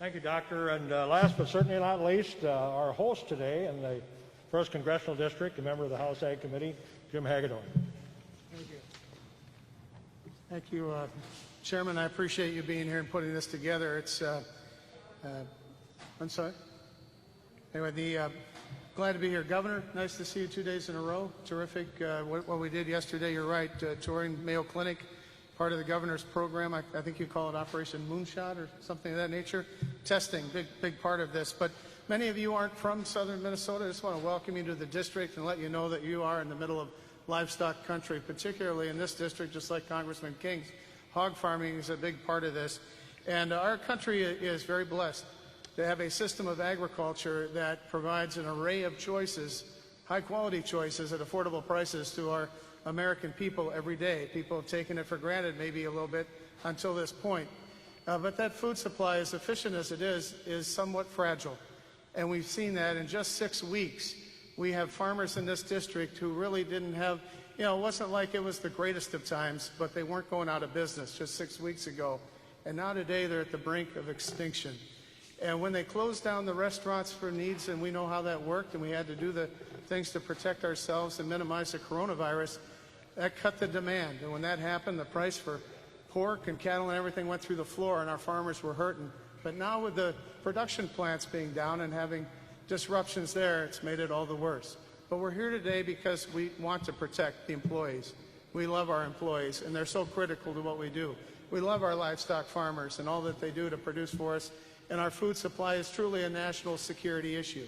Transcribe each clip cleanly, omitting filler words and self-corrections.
Thank you, Doctor. And last but certainly not least, our host today in the 1st Congressional District, a member of the House Ag Committee, Jim Hagedorn. Thank you. Thank you, Chairman. I appreciate you being here and putting this together. It's, I'm sorry. Anyway, glad to be here. Governor, nice to see you 2 days in a row. Terrific. What we did yesterday, you're right, touring Mayo Clinic, part of the governor's program. I think you call it Operation Moonshot or something of that nature. Testing, big part of this. But many of you aren't from southern Minnesota. I just want to welcome you to the district and let you know that you are in the middle of livestock country, particularly in this district, just like Congressman King's. Hog farming is a big part of this. And our country is very blessed to have a system of agriculture that provides an array of choices, high-quality choices at affordable prices to our American people every day. People have taken it for granted maybe a little bit until this point. But that food supply, as efficient as it is somewhat fragile. And we've seen that in just 6 weeks. We have farmers in this district who really didn't have, it wasn't like it was the greatest of times, but they weren't going out of business just 6 weeks ago. And now today they're at the brink of extinction. And when they closed down the restaurants for needs, and we know how that worked, and we had to do the things to protect ourselves and minimize the coronavirus, that cut the demand. And when that happened, the price for pork and cattle and everything went through the floor, and our farmers were hurting. But now with the production plants being down and having disruptions there, it's made it all the worse. But we're here today because we want to protect the employees. We love our employees, and they're so critical to what we do. We love our livestock farmers and all that they do to produce for us, and our food supply is truly a national security issue.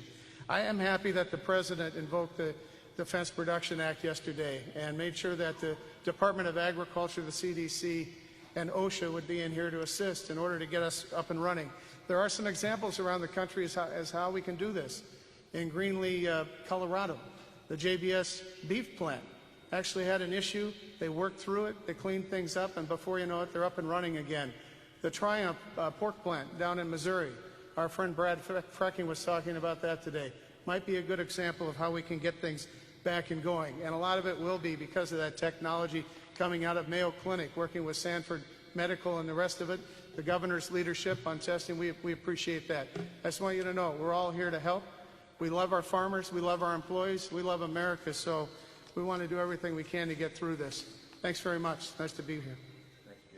I am happy that the President invoked the Defense Production Act yesterday and made sure that the Department of Agriculture, the CDC, and OSHA would be in here to assist in order to get us up and running. There are some examples around the country as how we can do this. In Greenlee, Colorado, the JBS beef plant actually had an issue. They worked through it, they cleaned things up, and before you know it, they're up and running again. The Triumph pork plant down in Missouri, our friend Brad Frecking was talking about that today, might be a good example of how we can get things back and going. And a lot of it will be because of that technology coming out of Mayo Clinic, working with Sanford Medical and the rest of it, the governor's leadership on testing. We appreciate that. I just want you to know we're all here to help. We love our farmers, we love our employees, we love America, so we want to do everything we can to get through this. Thanks very much. Nice to be here.